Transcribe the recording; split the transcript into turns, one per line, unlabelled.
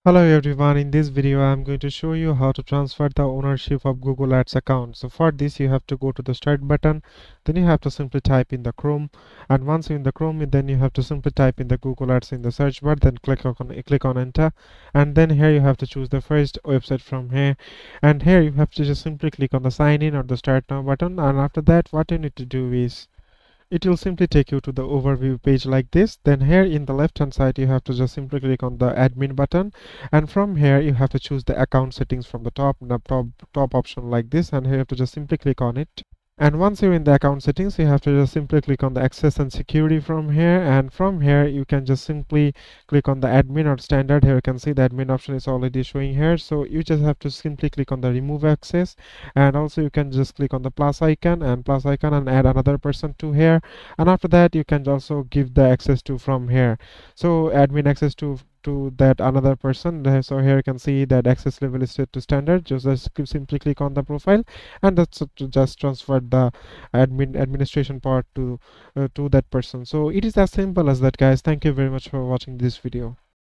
Hello everyone, in this video I am going to show you how to transfer the ownership of Google Ads account. So for this you have to go to the start button, then you have to simply type in the Chrome, and once you're in the Chrome then you have to simply type in the Google Ads in the search bar, then click on enter, and then here you have to choose the first website from here, and here you have to just simply click on the sign in or the start now button, and after that what you need to do is it will simply take you to the overview page like this. Then here in the left hand side you have to just simply click on the admin button, and from here you have to choose the account settings from the top option like this, and here you have to just simply click on it. And once you're in the account settings, you have to just simply click on the access and security from here, and from here you can just simply click on the admin or standard. Here you can see the admin option is already showing here, so you just have to simply click on the remove access, and also you can just click on the plus icon and add another person to here, and after that you can also give the access to from here, so admin access to that another person. So here you can see that access level is set to standard. Just simply click on the profile, and that's to just transfer the administration part to that person. So it is as simple as that, guys. Thank you very much for watching this video.